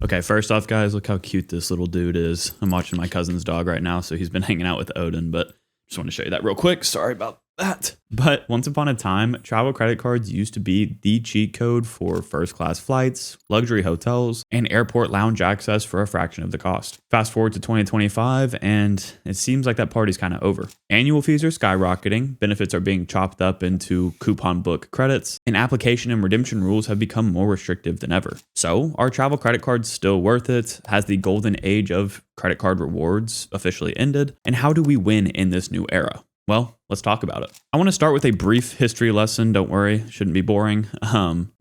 Okay, first off, guys, look how cute this little dude is. I'm watching my cousin's dog right now, so he's been hanging out with Odin, but just want to show you that real quick. Sorry about that. But once upon a time, travel credit cards used to be the cheat code for first class flights, luxury hotels, and airport lounge access for a fraction of the cost. Fast forward to 2025, and it seems like that party's kind of over. Annual fees are skyrocketing, benefits are being chopped up into coupon book credits, and application and redemption rules have become more restrictive than ever. So, are travel credit cards still worth it? Has the golden age of credit card rewards officially ended? And how do we win in this new era? Well, let's talk about it. I want to start with a brief history lesson. Don't worry, shouldn't be boring.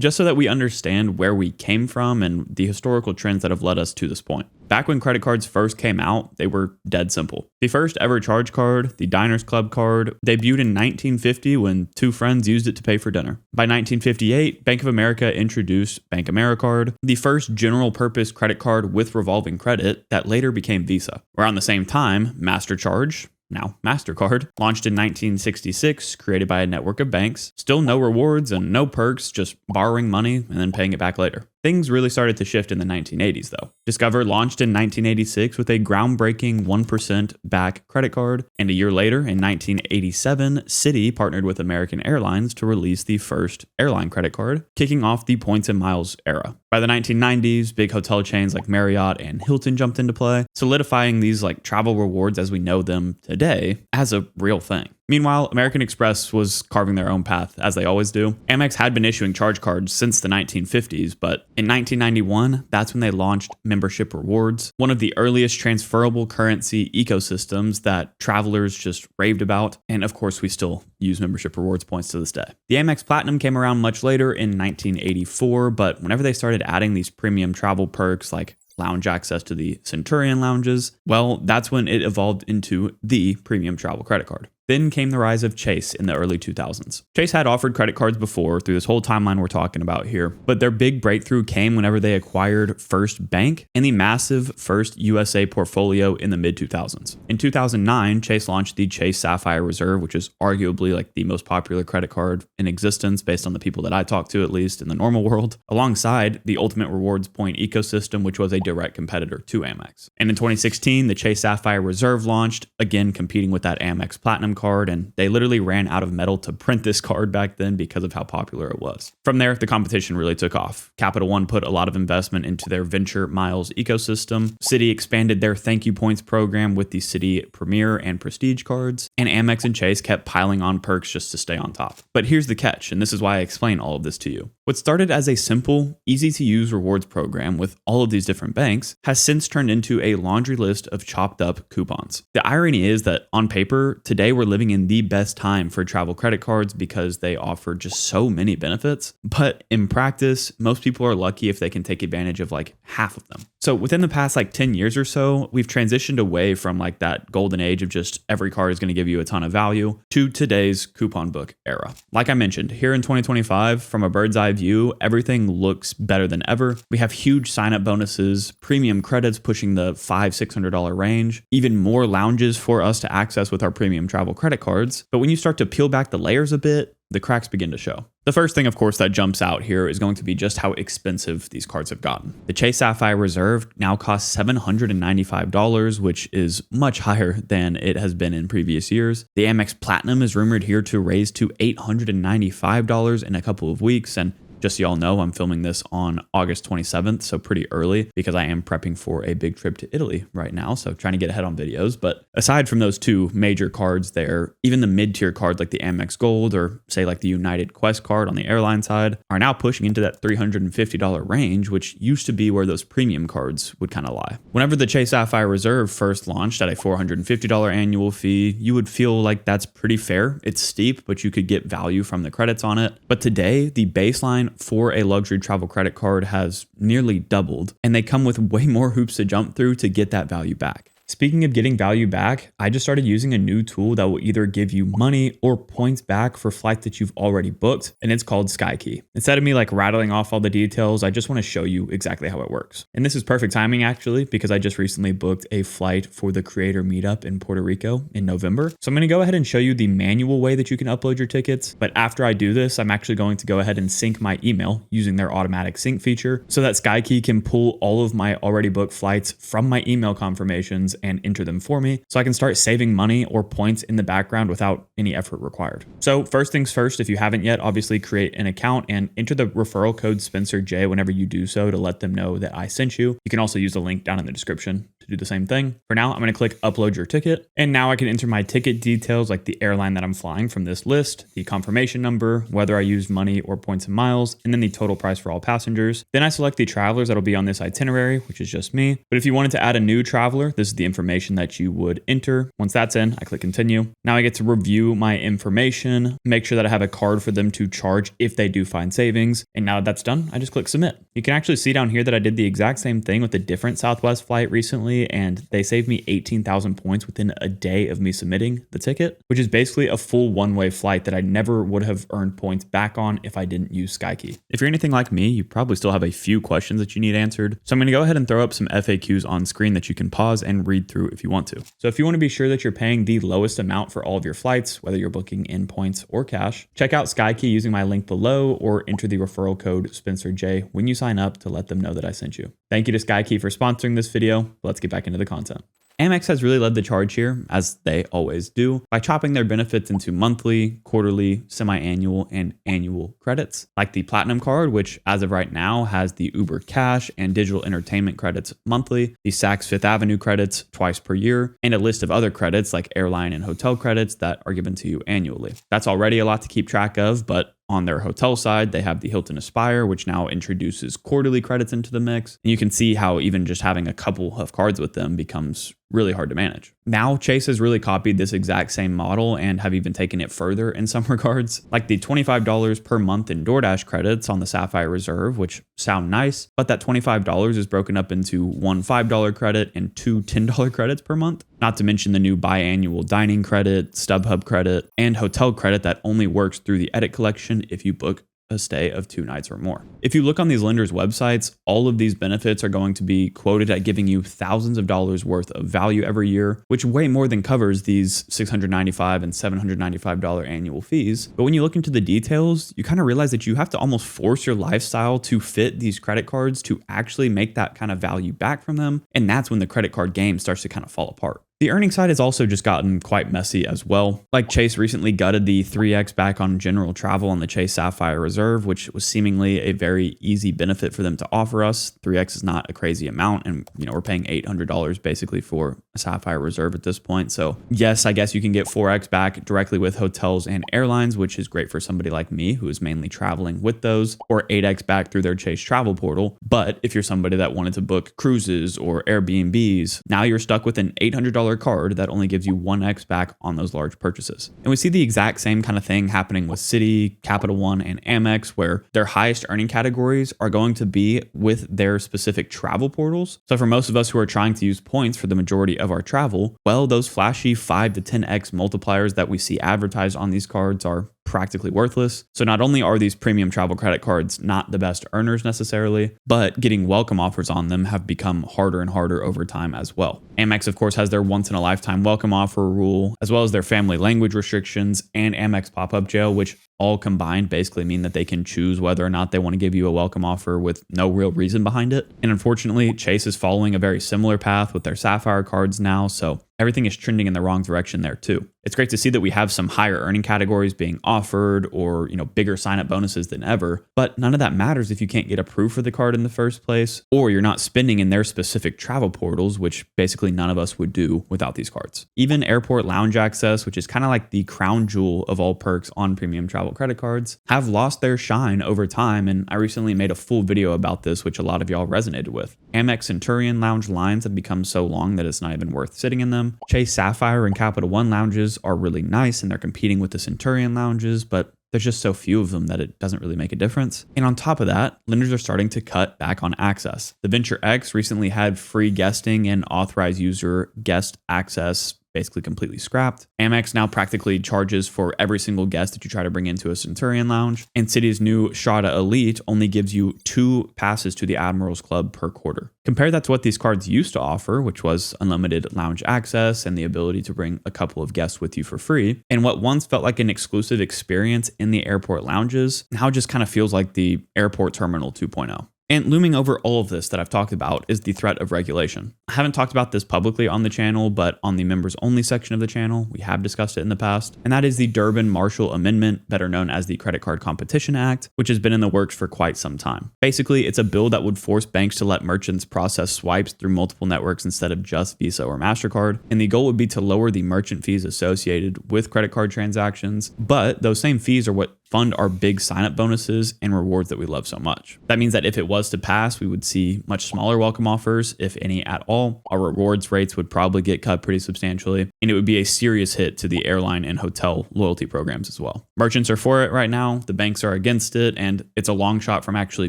Just so that we understand where we came from and the historical trends that have led us to this point. Back when credit cards first came out, they were dead simple. The first ever charge card, the Diners Club card, debuted in 1950 when two friends used it to pay for dinner. By 1958, Bank of America introduced Bank AmeriCard, the first general purpose credit card with revolving credit that later became Visa. Around the same time, MasterCharge, now MasterCard, launched in 1966, created by a network of banks. Still no rewards and no perks, just borrowing money and then paying it back later. Things really started to shift in the 1980s, though. Discover launched in 1986 with a groundbreaking 1% back credit card, and a year later, in 1987, Citi partnered with American Airlines to release the first airline credit card, kicking off the points and miles era. By the 1990s, big hotel chains like Marriott and Hilton jumped into play, solidifying these travel rewards as we know them today as a real thing. Meanwhile, American Express was carving their own path, as they always do. Amex had been issuing charge cards since the 1950s, but in 1991, that's when they launched Membership Rewards, one of the earliest transferable currency ecosystems that travelers just raved about. And of course, we still use Membership Rewards points to this day. The Amex Platinum came around much later in 1984, but whenever they started adding these premium travel perks like lounge access to the Centurion lounges, well, that's when it evolved into the premium travel credit card. Then came the rise of Chase in the early 2000s. Chase had offered credit cards before through this whole timeline we're talking about here, but their big breakthrough came whenever they acquired First Bank and the massive First USA portfolio in the mid-2000s. In 2009, Chase launched the Chase Sapphire Reserve, which is arguably the most popular credit card in existence based on the people that I talk to, at least in the normal world, alongside the Ultimate Rewards point ecosystem, which was a direct competitor to Amex. And in 2016, the Chase Sapphire Reserve launched, again competing with that Amex Platinum card, and they literally ran out of metal to print this card back then because of how popular it was. From there, the competition really took off. Capital One put a lot of investment into their Venture Miles ecosystem. Citi expanded their Thank You Points program with the Citi Premier and Prestige cards, and Amex and Chase kept piling on perks just to stay on top. But here's the catch, and this is why I explain all of this to you. What started as a simple, easy-to-use rewards program with all of these different banks has since turned into a laundry list of chopped up coupons. The irony is that on paper, today we're living in the best time for travel credit cards because they offer just so many benefits. But in practice, most people are lucky if they can take advantage of half of them. So within the past 10 years or so, we've transitioned away from that golden age of just every card is going to give you a ton of value to today's coupon book era. Like I mentioned, here in 2025, from a bird's eye view, everything looks better than ever. We have huge sign-up bonuses, premium credits pushing the $500-$600 range, even more lounges for us to access with our premium travel credit cards. But when you start to peel back the layers a bit, the cracks begin to show. The first thing, of course, that jumps out here is going to be just how expensive these cards have gotten. The Chase Sapphire Reserve now costs $795, which is much higher than it has been in previous years. The Amex Platinum is rumored here to raise to $895 in a couple of weeks, and just so y'all know, I'm filming this on August 27th, so pretty early because I am prepping for a big trip to Italy right now, so trying to get ahead on videos. But aside from those two major cards there, even the mid-tier cards like the Amex Gold or say the United Quest card on the airline side are now pushing into that $350 range, which used to be where those premium cards would kind of lie. Whenever the Chase Sapphire Reserve first launched at a $450 annual fee, you would feel like that's pretty fair. It's steep, but you could get value from the credits on it. But today, the baseline for a luxury travel credit card has nearly doubled, and they come with way more hoops to jump through to get that value back. Speaking of getting value back, I just started using a new tool that will either give you money or points back for flights that you've already booked, and it's called SkyKey. Instead of me like rattling off all the details, I just want to show you exactly how it works. And this is perfect timing actually, because I just recently booked a flight for the creator meetup in Puerto Rico in November. So I'm going to go ahead and show you the manual way that you can upload your tickets. But after I do this, I'm actually going to go ahead and sync my email using their automatic sync feature so that SkyKey can pull all of my already booked flights from my email confirmations and enter them for me so I can start saving money or points in the background without any effort required. So first things first, if you haven't yet, obviously create an account and enter the referral code SpencerJ whenever you do so to let them know that I sent you. You can also use the link down in the description to do the same thing. For now, I'm going to click upload your ticket. And now I can enter my ticket details like the airline that I'm flying from this list, the confirmation number, whether I used money or points and miles, and then the total price for all passengers. Then I select the travelers that'll be on this itinerary, which is just me. But if you wanted to add a new traveler, this is the information that you would enter. Once that's in, I click continue. Now I get to review my information, make sure that I have a card for them to charge if they do find savings. And now that that's done, I just click submit. You can actually see down here that I did the exact same thing with a different Southwest flight recently, and they saved me 18,000 points within a day of me submitting the ticket, which is basically a full one-way flight that I never would have earned points back on if I didn't use SkyKey. If you're anything like me, you probably still have a few questions that you need answered. So I'm going to go ahead and throw up some FAQs on screen that you can pause and read through if you want to. So if you want to be sure that you're paying the lowest amount for all of your flights, whether you're booking in points or cash, check out SkyKey using my link below or enter the referral code SpencerJ when you sign up to let them know that I sent you. Thank you to SkyKey for sponsoring this video. Let's get back into the content. Amex has really led the charge here, as they always do, by chopping their benefits into monthly, quarterly, semi-annual, and annual credits, like the Platinum card, which as of right now has the Uber Cash and digital entertainment credits monthly, the Saks Fifth Avenue credits twice per year, and a list of other credits like airline and hotel credits that are given to you annually. That's already a lot to keep track of, but on their hotel side, they have the Hilton Aspire, which now introduces quarterly credits into the mix. And you can see how even just having a couple of cards with them becomes really hard to manage. Now, Chase has really copied this exact same model and have even taken it further in some regards, like the $25 per month in DoorDash credits on the Sapphire Reserve, which sound nice, but that $25 is broken up into one $5 credit and two $10 credits per month. Not to mention the new biannual dining credit, StubHub credit, and hotel credit that only works through the Edit collection if you book a stay of 2 nights or more. If you look on these lenders' websites, all of these benefits are going to be quoted at giving you thousands of dollars worth of value every year, which way more than covers these $695 and $795 annual fees. But when you look into the details, you kind of realize that you have to almost force your lifestyle to fit these credit cards to actually make that kind of value back from them. And that's when the credit card game starts to kind of fall apart. The earning side has also just gotten quite messy as well. Like Chase recently gutted the 3x back on general travel on the Chase Sapphire Reserve, which was seemingly a very easy benefit for them to offer us. 3x is not a crazy amount, and we're paying $800 basically for a Sapphire Reserve at this point. So yes, I guess you can get 4x back directly with hotels and airlines, which is great for somebody like me who is mainly traveling with those, or 8x back through their Chase travel portal. But if you're somebody that wanted to book cruises or Airbnbs, now you're stuck with an $800 card that only gives you 1x back on those large purchases. And we see the exact same kind of thing happening with Citi, Capital One, and Amex, where their highest earning categories are going to be with their specific travel portals. So for most of us who are trying to use points for the majority of our travel, well, those flashy 5 to 10x multipliers that we see advertised on these cards are practically worthless. So not only are these premium travel credit cards not the best earners necessarily, but getting welcome offers on them have become harder and harder over time as well. Amex, of course, has their once in a lifetime welcome offer rule, as well as their family language restrictions and Amex pop-up jail, which all combined basically mean that they can choose whether or not they want to give you a welcome offer with no real reason behind it. And unfortunately, Chase is following a very similar path with their Sapphire cards now, so everything is trending in the wrong direction there too. It's great to see that we have some higher earning categories being offered or, bigger sign-up bonuses than ever, but none of that matters if you can't get approved for the card in the first place, or you're not spending in their specific travel portals, which basically none of us would do without these cards. Even airport lounge access, which is kind of like the crown jewel of all perks on premium travel credit cards, have lost their shine over time, and I recently made a full video about this, which a lot of y'all resonated with. Amex Centurion lounge lines have become so long that it's not even worth sitting in them. Chase Sapphire and Capital One lounges are really nice and they're competing with the Centurion lounges, but there's just so few of them that it doesn't really make a difference. And on top of that, lenders are starting to cut back on access. The Venture X recently had free guesting and authorized user guest access basically completely scrapped. Amex now practically charges for every single guest that you try to bring into a Centurion lounge. And Citi's new Strata Elite only gives you 2 passes to the Admirals Club per quarter. Compare that to what these cards used to offer, which was unlimited lounge access and the ability to bring a couple of guests with you for free. And what once felt like an exclusive experience in the airport lounges now just kind of feels like the airport terminal 2.0. And looming over all of this that I've talked about is the threat of regulation. I haven't talked about this publicly on the channel, but on the members only section of the channel, we have discussed it in the past. And that is the Durbin-Marshall Amendment, better known as the Credit Card Competition Act, which has been in the works for quite some time. Basically, it's a bill that would force banks to let merchants process swipes through multiple networks instead of just Visa or MasterCard. And the goal would be to lower the merchant fees associated with credit card transactions. But those same fees are what fund our big sign-up bonuses and rewards that we love so much. That means that if it was to pass, we would see much smaller welcome offers, if any at all. Our rewards rates would probably get cut pretty substantially, and it would be a serious hit to the airline and hotel loyalty programs as well. Merchants are for it right now, the banks are against it, and it's a long shot from actually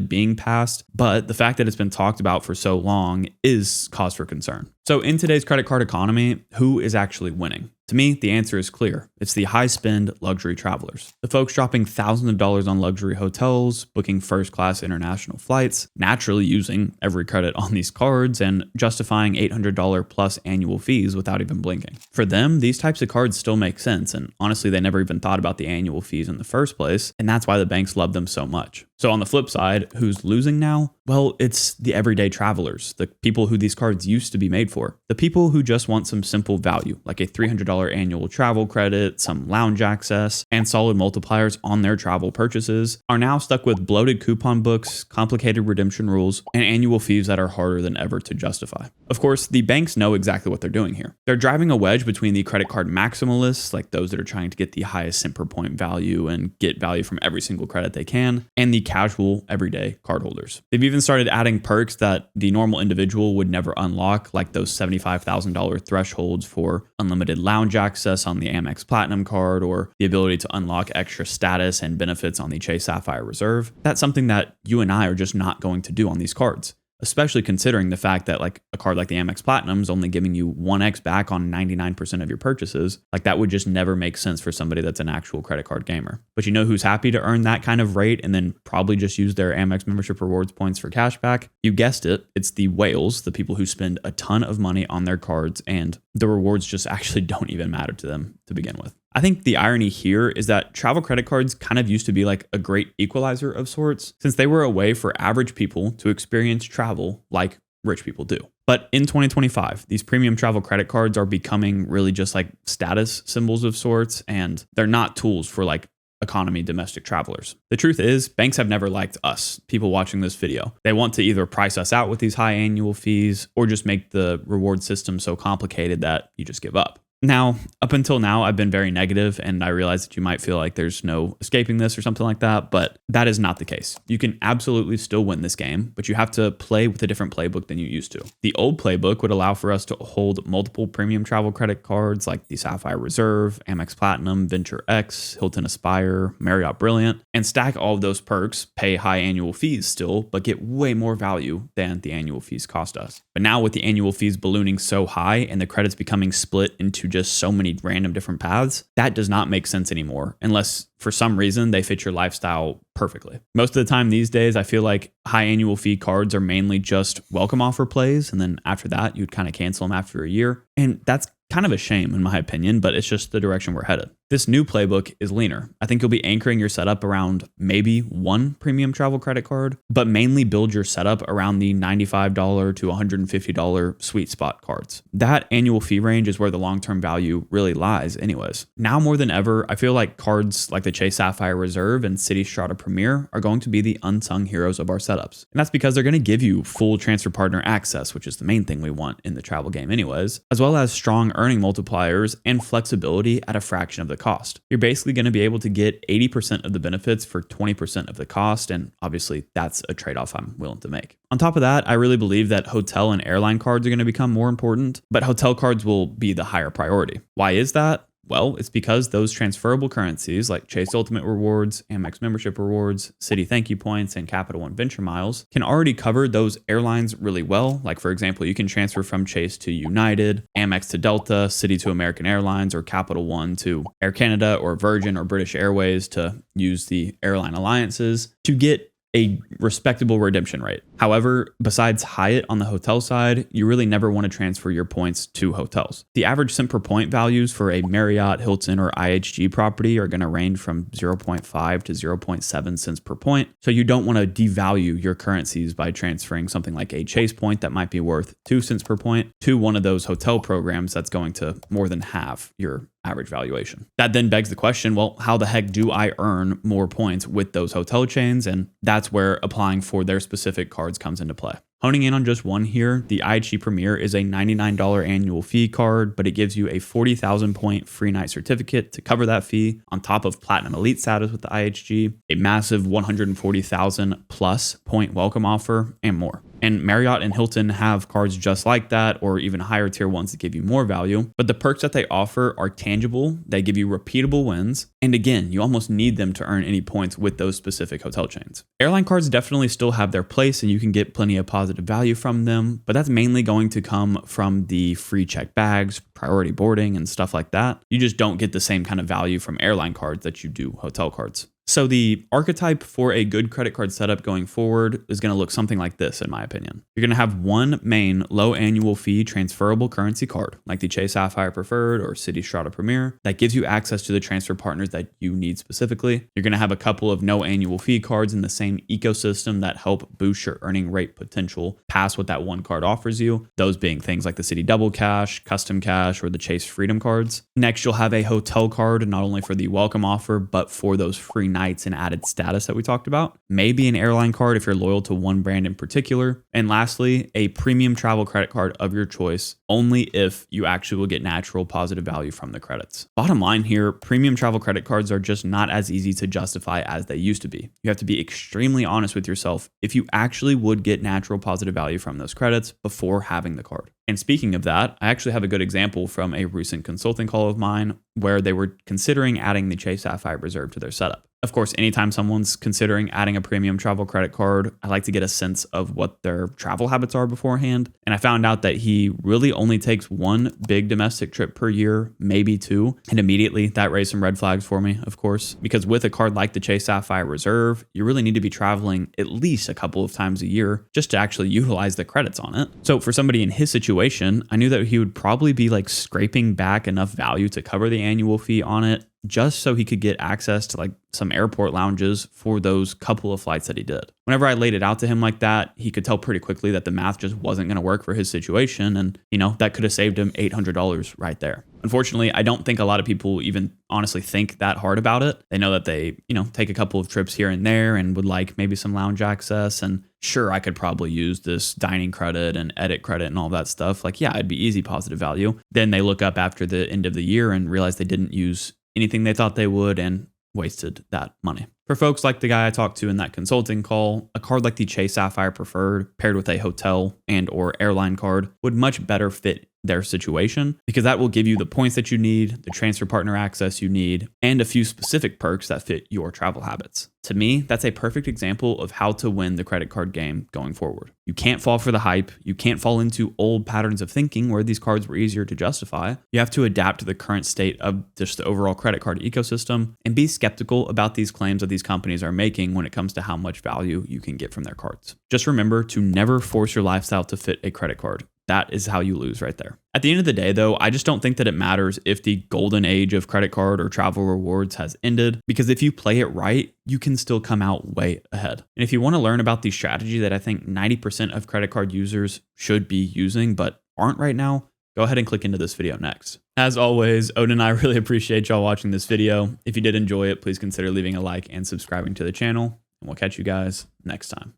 being passed, but the fact that it's been talked about for so long is cause for concern. So in today's credit card economy, who is actually winning? To me, the answer is clear. It's the high-spend luxury travelers. The folks dropping thousands of dollars on luxury hotels, booking first-class international flights, naturally using every credit on these cards, and justifying $800 plus annual fees without even blinking. For them, these types of cards still make sense, and honestly, they never even thought about the annual fees in the first place, and that's why the banks love them so much. So on the flip side, who's losing now? Well, it's the everyday travelers, the people who these cards used to be made for. The people who just want some simple value, like a $300 annual travel credit, some lounge access, and solid multipliers on their travel purchases, are now stuck with bloated coupon books, complicated redemption rules, and annual fees that are harder than ever to justify. Of course, the banks know exactly what they're doing here. They're driving a wedge between the credit card maximalists, like those that are trying to get the highest cent per point value and get value from every single credit they can, and the casual, everyday cardholders. They've even started adding perks that the normal individual would never unlock, like those $75,000 thresholds for unlimited lounge access on the Amex Platinum card, or the ability to unlock extra status and benefits on the Chase Sapphire Reserve. That's something that you and I are just not going to do on these cards, especially considering the fact that like a card like the Amex Platinum is only giving you 1x back on 99% of your purchases. Like that would just never make sense for somebody that's an actual credit card gamer. But you know who's happy to earn that kind of rate and then probably just use their Amex membership rewards points for cash back? You guessed it, it's the whales, the people who spend a ton of money on their cards and the rewards just actually don't even matter to them to begin with. I think the irony here is that travel credit cards kind of used to be like a great equalizer of sorts, since they were a way for average people to experience travel like rich people do. But in 2025, these premium travel credit cards are becoming really just like status symbols of sorts, and they're not tools for like economy domestic travelers. The truth is, banks have never liked us, people watching this video. They want to either price us out with these high annual fees or just make the reward system so complicated that you just give up. Now, up until now, I've been very negative, and I realize that you might feel like there's no escaping this or something like that, but that is not the case. You can absolutely still win this game, but you have to play with a different playbook than you used to. The old playbook would allow for us to hold multiple premium travel credit cards like the Sapphire Reserve, Amex Platinum, Venture X, Hilton Aspire, Marriott Brilliant, and stack all of those perks, pay high annual fees still, but get way more value than the annual fees cost us. But now with the annual fees ballooning so high and the credits becoming split into just so many random different paths, that does not make sense anymore unless for some reason they fit your lifestyle perfectly. Most of the time these days, I feel like high annual fee cards are mainly just welcome offer plays, and then after that, you'd kind of cancel them after a year. And that's kind of a shame in my opinion, but it's just the direction we're headed. This new playbook is leaner. I think you'll be anchoring your setup around maybe one premium travel credit card, but mainly build your setup around the $95 to $150 sweet spot cards. That annual fee range is where the long-term value really lies anyways. Now more than ever, I feel like cards like the Chase Sapphire Reserve and Citi Strata Premier are going to be the unsung heroes of our setups. And that's because they're going to give you full transfer partner access, which is the main thing we want in the travel game anyways, as well as strong earning multipliers and flexibility at a fraction of the cost. You're basically going to be able to get 80% of the benefits for 20% of the cost, and obviously that's a trade-off I'm willing to make. On top of that, I really believe that hotel and airline cards are going to become more important, but hotel cards will be the higher priority. Why is that? Well, it's because those transferable currencies like Chase Ultimate Rewards, Amex membership rewards, Citi Thank You points, and Capital One Venture Miles can already cover those airlines really well. Like, for example, you can transfer from Chase to United, Amex to Delta, Citi to American Airlines, or Capital One to Air Canada or Virgin or British Airways to use the airline alliances to get a respectable redemption rate. However, besides Hyatt on the hotel side, you really never want to transfer your points to hotels. The average cent per point values for a Marriott, Hilton, or IHG property are going to range from 0.5 to 0.7 cents per point. So you don't want to devalue your currencies by transferring something like a Chase point that might be worth 2 cents per point to one of those hotel programs that's going to more than halve your average valuation. That then begs the question, well, how the heck do I earn more points with those hotel chains? And that's where applying for their specific cards comes into play. Honing in on just one here, the IHG Premier is a $99 annual fee card, but it gives you a 40,000 point free night certificate to cover that fee on top of Platinum Elite status with the IHG, a massive 140,000 plus point welcome offer, and more. And Marriott and Hilton have cards just like that, or even higher tier ones that give you more value. But the perks that they offer are tangible, they give you repeatable wins, and again, you almost need them to earn any points with those specific hotel chains. Airline cards definitely still have their place and you can get plenty of positive value from them, but that's mainly going to come from the free check bags, priority boarding, and stuff like that. You just don't get the same kind of value from airline cards that you do hotel cards. So the archetype for a good credit card setup going forward is going to look something like this, in my opinion. You're going to have one main low annual fee transferable currency card, like the Chase Sapphire Preferred or Citi Strata Premier, that gives you access to the transfer partners that you need specifically. You're going to have a couple of no annual fee cards in the same ecosystem that help boost your earning rate potential past what that one card offers you, those being things like the Citi Double Cash, Custom Cash, or the Chase Freedom cards. Next, you'll have a hotel card, not only for the welcome offer, but for those free nights and added status that we talked about. Maybe an airline card if you're loyal to one brand in particular. And lastly, a premium travel credit card of your choice, only if you actually will get natural positive value from the credits. Bottom line here, premium travel credit cards are just not as easy to justify as they used to be. You have to be extremely honest with yourself if you actually would get natural positive value from those credits before having the card. And speaking of that, I actually have a good example from a recent consulting call of mine where they were considering adding the Chase Sapphire Reserve to their setup. Of course, anytime someone's considering adding a premium travel credit card, I like to get a sense of what their travel habits are beforehand. And I found out that he really only takes one big domestic trip per year, maybe two. And immediately that raised some red flags for me, of course, because with a card like the Chase Sapphire Reserve, you really need to be traveling at least a couple of times a year just to actually utilize the credits on it. So for somebody in his situation, I knew that he would probably be like scraping back enough value to cover the annual fee on it, just so he could get access to like some airport lounges for those couple of flights that he did. Whenever I laid it out to him like that, he could tell pretty quickly that the math just wasn't going to work for his situation. And, that could have saved him $800 right there. Unfortunately, I don't think a lot of people even honestly think that hard about it. They know that they, take a couple of trips here and there and would like maybe some lounge access. And sure, I could probably use this dining credit and edit credit and all that stuff. Like, yeah, it'd be easy positive value. Then they look up after the end of the year and realize they didn't use anything they thought they would and wasted that money. For folks like the guy I talked to in that consulting call, a card like the Chase Sapphire Preferred paired with a hotel and or airline card would much better fit their situation because that will give you the points that you need, the transfer partner access you need, and a few specific perks that fit your travel habits. To me, that's a perfect example of how to win the credit card game going forward. You can't fall for the hype. You can't fall into old patterns of thinking where these cards were easier to justify. You have to adapt to the current state of just the overall credit card ecosystem and be skeptical about these claims that these companies are making when it comes to how much value you can get from their cards. Just remember to never force your lifestyle to fit a credit card. That is how you lose right there. At the end of the day, though, I just don't think that it matters if the golden age of credit card or travel rewards has ended, because if you play it right, you can still come out way ahead. And if you want to learn about the strategy that I think 90% of credit card users should be using but aren't right now, go ahead and click into this video next. As always, Odin and I really appreciate y'all watching this video. If you did enjoy it, please consider leaving a like and subscribing to the channel, and we'll catch you guys next time.